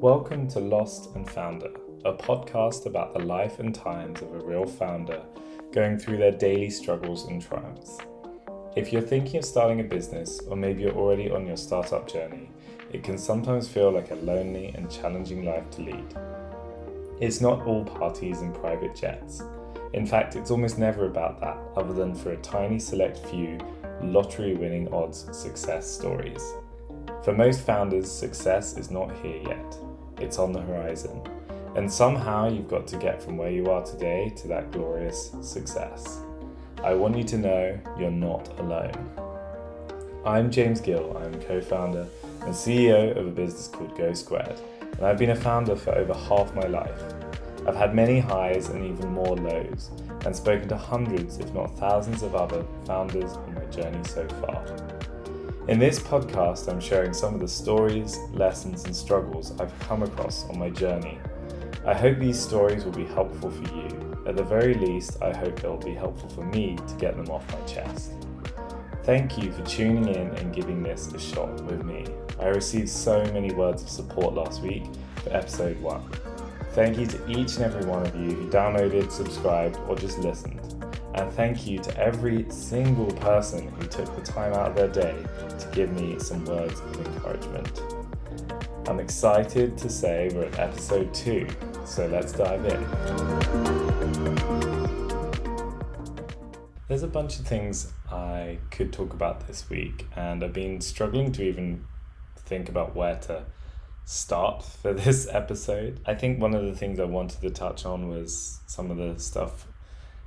Welcome to Lost and Founder, a podcast about the life and times of a real founder going through their daily struggles and triumphs. If you're thinking of starting a business, or maybe you're already on your startup journey, it can sometimes feel like a lonely and challenging life to lead. It's not all parties and private jets. In fact, it's almost never about that, other than for a tiny select few lottery-winning odds success stories. For most founders, success is not here yet. It's on the horizon. And somehow you've got to get from where you are today to that glorious success. I want you to know you're not alone. I'm James Gill. I'm co-founder and CEO of a business called Go Squared. And I've been a founder for over half my life. I've had many highs and even more lows, and spoken to hundreds, if not thousands of other founders on my journey so far. In this podcast, I'm sharing some of the stories, lessons, and struggles I've come across on my journey. I hope these stories will be helpful for you. At the very least, I hope they'll be helpful for me to get them off my chest. Thank you for tuning in and giving this a shot with me. I received so many words of support last week for episode 1. Thank you to each and every one of you who downloaded, subscribed, or just listened. And thank you to every single person who took the time out of their day to give me some words of encouragement. I'm excited to say we're at episode 2, so let's dive in. There's a bunch of things I could talk about this week, and I've been struggling to even think about where to start for this episode. I think one of the things I wanted to touch on was some of the stuff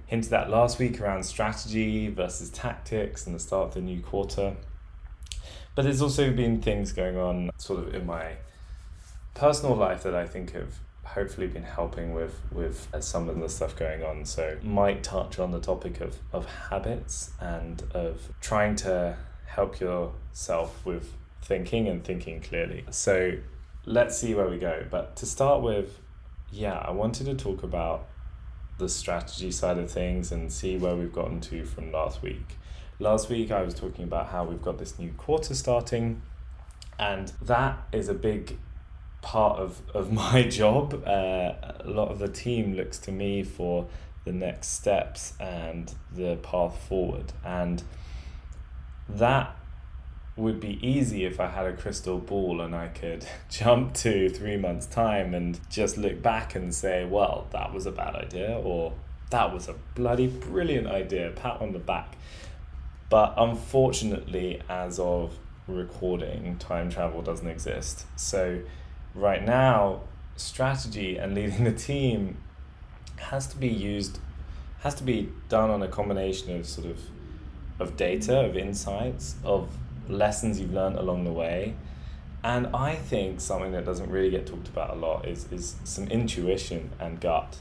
hinted at last week around strategy versus tactics and the start of the new quarter. But there's also been things going on sort of in my personal life that I think have hopefully been helping with some of the stuff going on. So might touch on the topic of habits and of trying to help yourself with thinking and thinking clearly. So let's see where we go. But to start with, I wanted to talk about the strategy side of things and see where we've gotten to from last week. Last week I was talking about how we've got this new quarter starting, and that is a big part of my job. A lot of the team looks to me for the next steps and the path forward, and that would be easy if I had a crystal ball and I could jump to 3 months' time and just look back and say, well, that was a bad idea, or that was a bloody brilliant idea, pat on the back. But unfortunately, as of recording, time travel doesn't exist. So right now, strategy and leading the team has to be done on a combination of sort of data, of insights, of lessons you've learned along the way. And I think something that doesn't really get talked about a lot is some intuition and gut.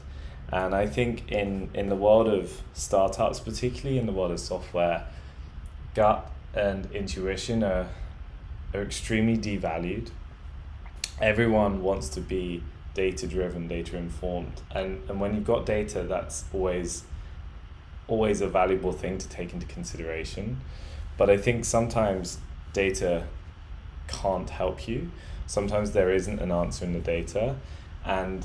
And I think in the world of startups, particularly in the world of software, gut and intuition are extremely devalued. Everyone wants to be data-driven, data-informed. And when you've got data, that's always a valuable thing to take into consideration. But I think sometimes data can't help you. Sometimes there isn't an answer in the data. And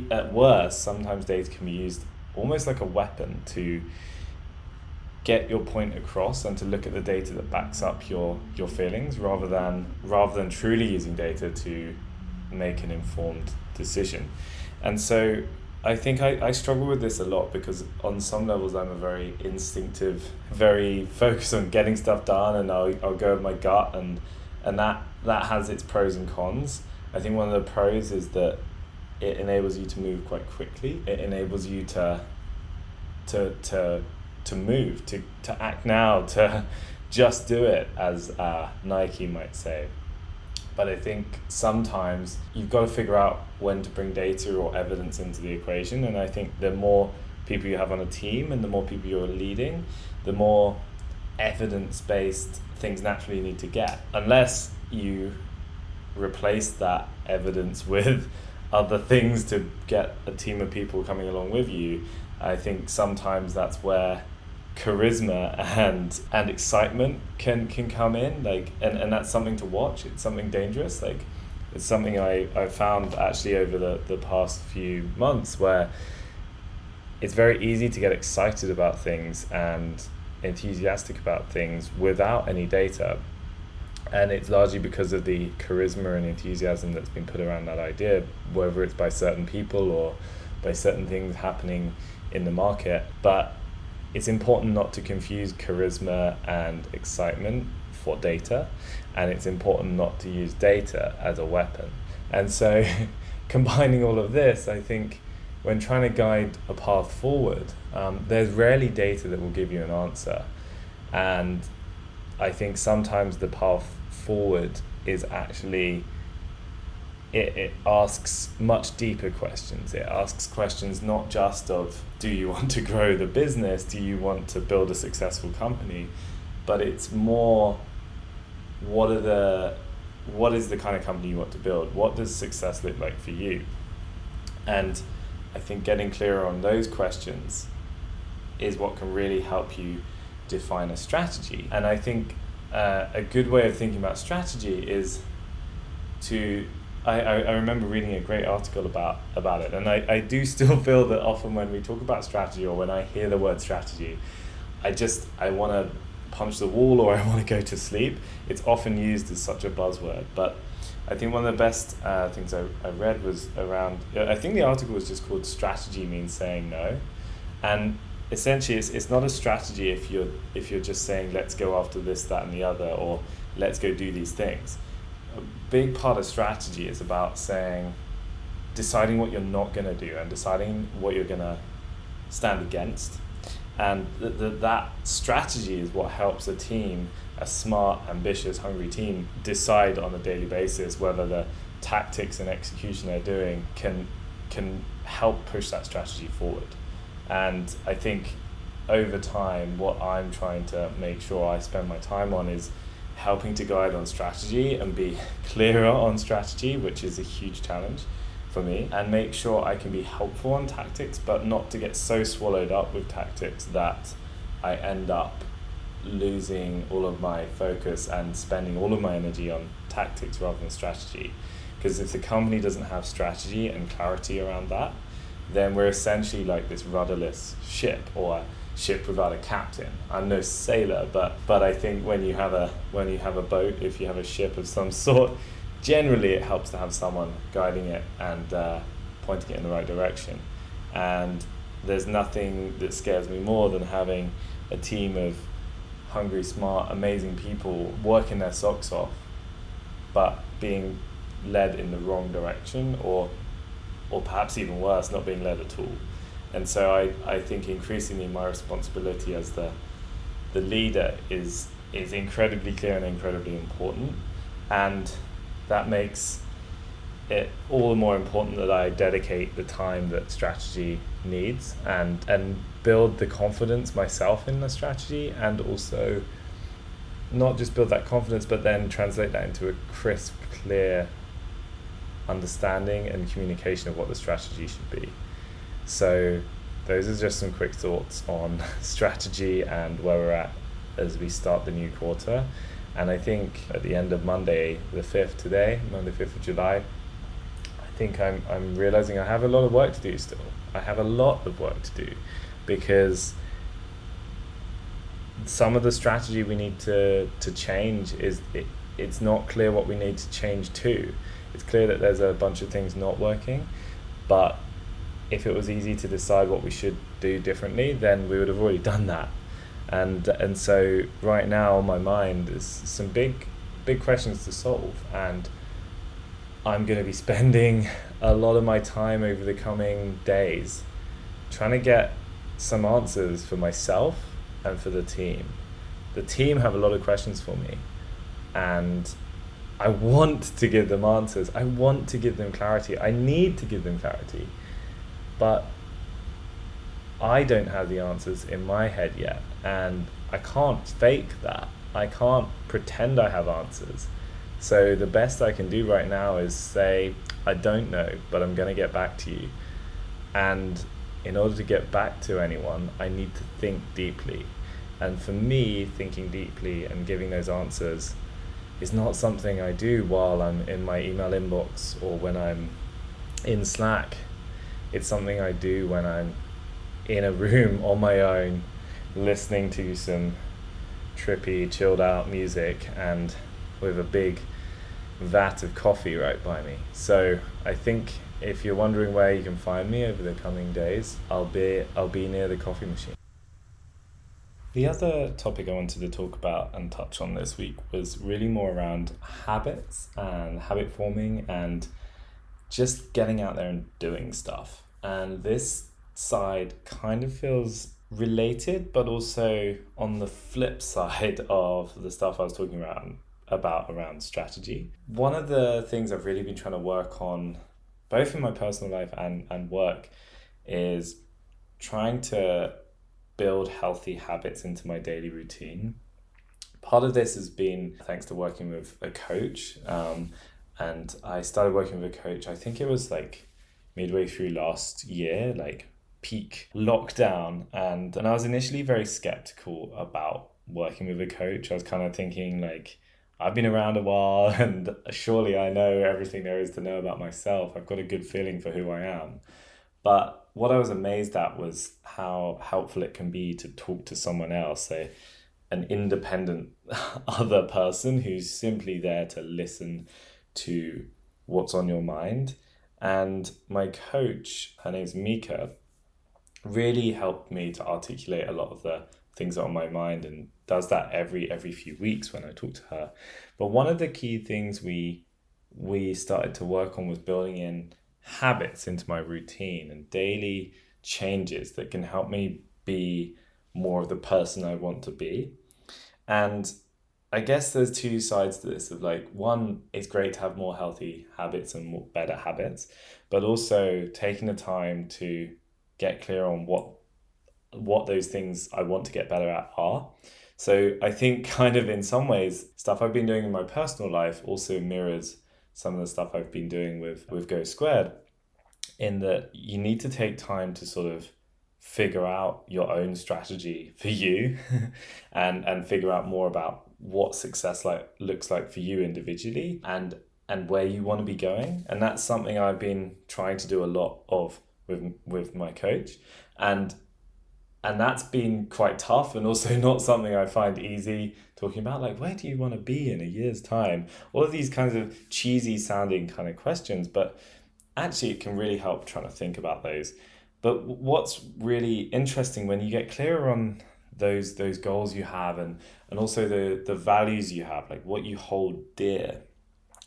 at worst, sometimes data can be used almost like a weapon to get your point across and to look at the data that backs up your feelings rather than truly using data to make an informed decision. And so I think I struggle with this a lot because on some levels I'm a very instinctive, very focused on getting stuff done, and I'll go with my gut, and that has its pros and cons. I think one of the pros is that it enables you to move quite quickly. It enables you to move, to act now, to just do it, as Nike might say. But I think sometimes you've got to figure out when to bring data or evidence into the equation. And I think the more people you have on a team and the more people you're leading, the more evidence-based things naturally need to get. Unless you replace that evidence with other things to get a team of people coming along with you, I think sometimes that's where charisma and excitement can come in, and that's something to watch. It's something dangerous. It's something I found actually over the past few months, where it's very easy to get excited about things and enthusiastic about things without any data. And it's largely because of the charisma and enthusiasm that's been put around that idea, whether it's by certain people or by certain things happening in the market. But it's important not to confuse charisma and excitement for data, and it's important not to use data as a weapon. And so combining all of this, I think when trying to guide a path forward, there's rarely data that will give you an answer. And I think sometimes the path forward is actually, it asks much deeper questions. It asks questions not just of, do you want to grow the business? Do you want to build a successful company? But it's more, what is the kind of company you want to build? What does success look like for you? And I think getting clearer on those questions is what can really help you define a strategy. And I think a good way of thinking about strategy is to, I remember reading a great article about it, and I do still feel that often when we talk about strategy, or when I hear the word strategy, I want to punch the wall, or I want to go to sleep. It's often used as such a buzzword, but I think one of the best things I read was around, I think the article was just called "Strategy Means Saying No." And essentially it's not a strategy if you're just saying, let's go after this, that and the other, or let's go do these things. A big part of strategy is about deciding what you're not going to do, and deciding what you're going to stand against. And that strategy is what helps a team, a smart, ambitious, hungry team, decide on a daily basis whether the tactics and execution they're doing can help push that strategy forward. And I think over time, what I'm trying to make sure I spend my time on is helping to guide on strategy and be clearer on strategy, which is a huge challenge for me, and make sure I can be helpful on tactics, but not to get so swallowed up with tactics that I end up losing all of my focus and spending all of my energy on tactics rather than strategy. Because if the company doesn't have strategy and clarity around that, then we're essentially like this rudderless ship, or a ship without a captain. I'm no sailor, but I think when you have a boat, if you have a ship of some sort, generally it helps to have someone guiding it and pointing it in the right direction. And there's nothing that scares me more than having a team of hungry, smart, amazing people working their socks off, but being led in the wrong direction, or perhaps even worse, not being led at all. And so I think increasingly my responsibility as the leader is incredibly clear and incredibly important. And that makes it all the more important that I dedicate the time that strategy needs, and build the confidence myself in the strategy, and also not just build that confidence, but then translate that into a crisp, clear understanding and communication of what the strategy should be. So those are just some quick thoughts on strategy and where we're at as we start the new quarter. And I think at the end of Monday the 5th today, Monday 5th of July, I think I'm realizing I have a lot of work to do still. I have a lot of work to do, because some of the strategy we need to change it's not clear what we need to change to. It's clear that there's a bunch of things not working, but if it was easy to decide what we should do differently, then we would have already done that. And so right now on my mind is some big questions to solve, and I'm going to be spending a lot of my time over the coming days trying to get some answers for myself and for the team. The team have a lot of questions for me, and I want to give them answers. I want to give them clarity. I need to give them clarity. But I don't have the answers in my head yet, and I can't fake that. I can't pretend I have answers. So the best I can do right now is say, I don't know, but I'm going to get back to you. And in order to get back to anyone, I need to think deeply. And for me, thinking deeply and giving those answers is not something I do while I'm in my email inbox or when I'm in Slack. It's something I do when I'm in a room on my own, listening to some trippy, chilled out music and with a big vat of coffee right by me. So I think if you're wondering where you can find me over the coming days, I'll be near the coffee machine. The other topic I wanted to talk about and touch on this week was really more around habits and habit forming and just getting out there and doing stuff. And this side kind of feels related, but also on the flip side of the stuff I was talking about around strategy. One of the things I've really been trying to work on, both in my personal life and work, is trying to build healthy habits into my daily routine. Part of this has been thanks to working with a coach. And I started working with a coach, I think it was like midway through last year, like peak lockdown. And I was initially very skeptical about working with a coach. I was kind of thinking like, I've been around a while and surely I know everything there is to know about myself. I've got a good feeling for who I am. But what I was amazed at was how helpful it can be to talk to someone else, an independent other person who's simply there to listen to what's on your mind. And my coach, her name's Mika, really helped me to articulate a lot of the things that are on my mind, and does that every few weeks when I talk to her. But one of the key things we started to work on was building in habits into my routine and daily changes that can help me be more of the person I want to be. And I guess there's two sides to this of like, one, it's great to have more healthy habits and more better habits, but also taking the time to get clear on what those things I want to get better at are. So I think kind of in some ways, stuff I've been doing in my personal life also mirrors some of the stuff I've been doing with Go Squared, in that you need to take time to sort of figure out your own strategy for you and figure out more about what success looks like for you individually and where you want to be going. And that's something I've been trying to do a lot of with my coach. And that's been quite tough and also not something I find easy talking about, like, where do you want to be in a year's time? All of these kinds of cheesy sounding kind of questions, but actually it can really help trying to think about those. But what's really interesting when you get clearer on those goals you have and also the values you have, like what you hold dear,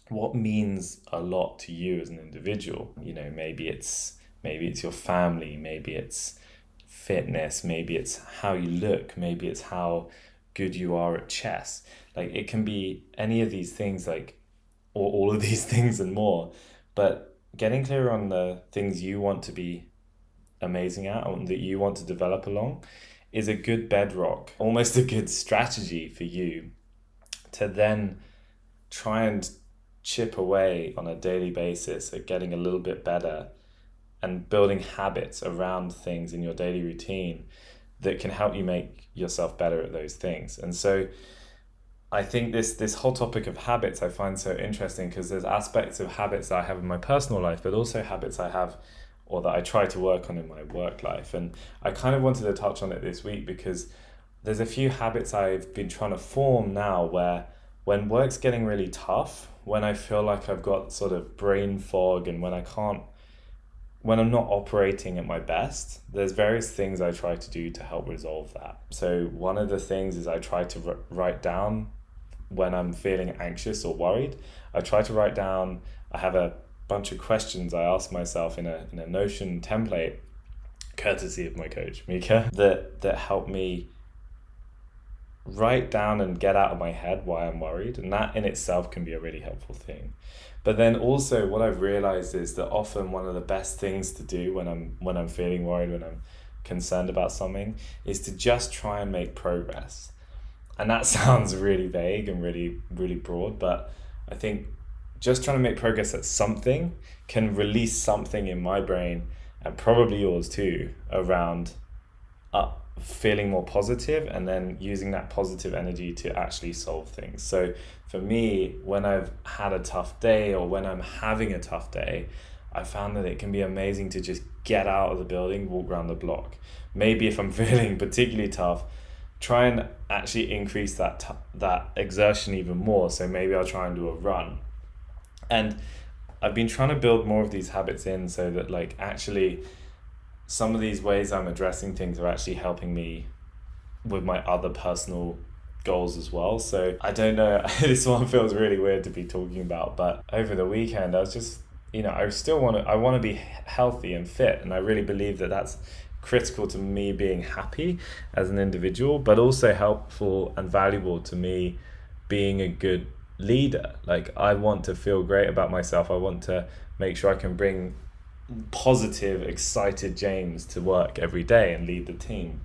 what means a lot to you as an individual. You know, maybe it's your family, maybe it's fitness, maybe it's how you look, maybe it's how good you are at chess. Like it can be any of these things, like, or all of these things and more. But getting clear on the things you want to be amazing at and that you want to develop along is a good bedrock, almost a good strategy for you to then try and chip away on a daily basis at getting a little bit better and building habits around things in your daily routine that can help you make yourself better at those things. And so I think this whole topic of habits I find so interesting, because there's aspects of habits that I have in my personal life, but also habits I have or that I try to work on in my work life. And I kind of wanted to touch on it this week because there's a few habits I've been trying to form now where when work's getting really tough, when I feel like I've got sort of brain fog and when I'm not operating at my best, there's various things I try to do to help resolve that. So one of the things is I try to write down when I'm feeling anxious or worried. I try to write down, I have a bunch of questions I ask myself in a Notion template, courtesy of my coach, Mika, that help me write down and get out of my head why I'm worried. And that in itself can be a really helpful thing. But then also what I've realized is that often one of the best things to do when I'm feeling worried, when I'm concerned about something, is to just try and make progress. And that sounds really vague and really, really broad, but I think just trying to make progress at something can release something in my brain, and probably yours too, around feeling more positive and then using that positive energy to actually solve things. So for me, when I've had a tough day or when I'm having a tough day, I found that it can be amazing to just get out of the building, walk around the block. Maybe if I'm feeling particularly tough, try and actually increase that exertion even more. So maybe I'll try and do a run. And I've been trying to build more of these habits in so that like actually some of these ways I'm addressing things are actually helping me with my other personal goals as well. So I don't know, this one feels really weird to be talking about, but over the weekend I was just, I want to be healthy and fit, and I really believe that that's critical to me being happy as an individual, but also helpful and valuable to me being a good leader. Like I want to feel great about myself. I want to make sure I can bring positive, excited James to work every day and lead the team.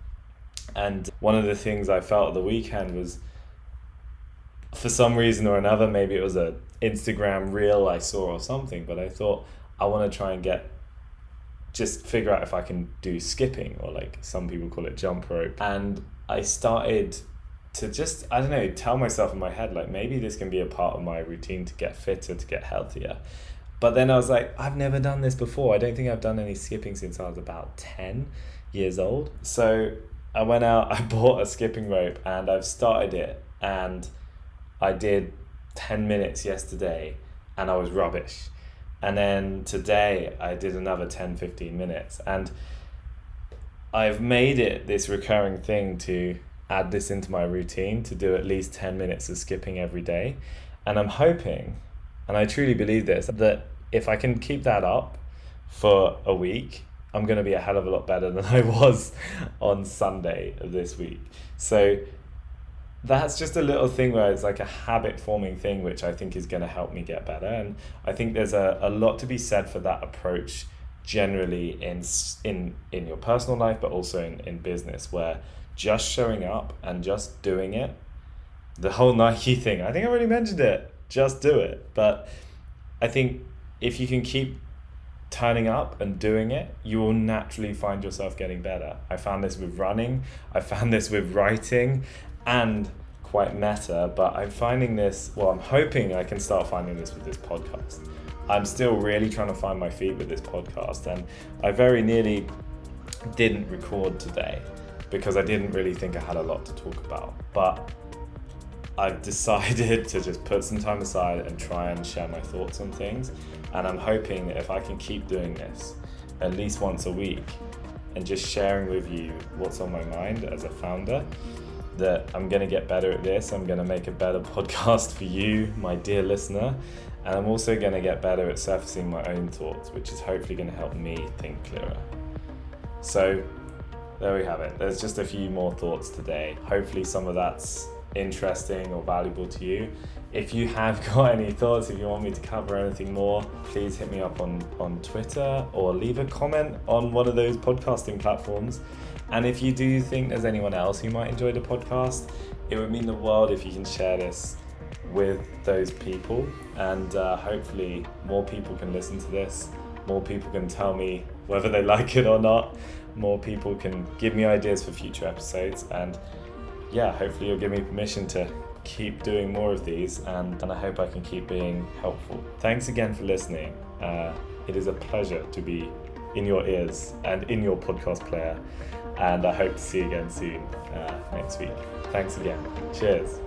And one of the things I felt at the weekend was, for some reason or another, maybe it was a Instagram reel I saw or something, but I thought I want to try and just figure out if I can do skipping, or like some people call it jump rope. And I started to just, I don't know, tell myself in my head, like maybe this can be a part of my routine to get fitter, to get healthier. But then I was like, I've never done this before. I don't think I've done any skipping since I was about 10 years old. So I went out, I bought a skipping rope and I've started it, and I did 10 minutes yesterday and I was rubbish. And then today I did another 10-15 minutes, and I've made it this recurring thing to add this into my routine, to do at least 10 minutes of skipping every day. And I'm hoping, and I truly believe this, that if I can keep that up for a week, I'm going to be a hell of a lot better than I was on Sunday of this week. So that's just a little thing where it's like a habit forming thing, which I think is going to help me get better. And I think there's a lot to be said for that approach generally in your personal life, but also in business, where just showing up and just doing it, the whole Nike thing, I think I already mentioned it, just do it. But I think if you can keep turning up and doing it, you will naturally find yourself getting better. I found this with running, I found this with writing, and quite meta, but I'm finding this, well, I'm hoping I can start finding this with this podcast. I'm still really trying to find my feet with this podcast, and I very nearly didn't record today because I didn't really think I had a lot to talk about. But I've decided to just put some time aside and try and share my thoughts on things. And I'm hoping that if I can keep doing this at least once a week and just sharing with you what's on my mind as a founder, that I'm going to get better at this. I'm going to make a better podcast for you, my dear listener. And I'm also going to get better at surfacing my own thoughts, which is hopefully going to help me think clearer. So there we have it. There's just a few more thoughts today. Hopefully some of that's interesting or valuable to you. If you have got any thoughts, if you want me to cover anything more, please hit me up on Twitter or leave a comment on one of those podcasting platforms. And if you do think there's anyone else who might enjoy the podcast, it would mean the world if you can share this with those people. And hopefully more people can listen to this. More people can tell me whether they like it or not. More people can give me ideas for future episodes. And yeah, hopefully you'll give me permission to keep doing more of these, and I hope I can keep being helpful. Thanks again for listening. It is a pleasure to be in your ears and in your podcast player, and I hope to see you again soon next week. Thanks again. Cheers.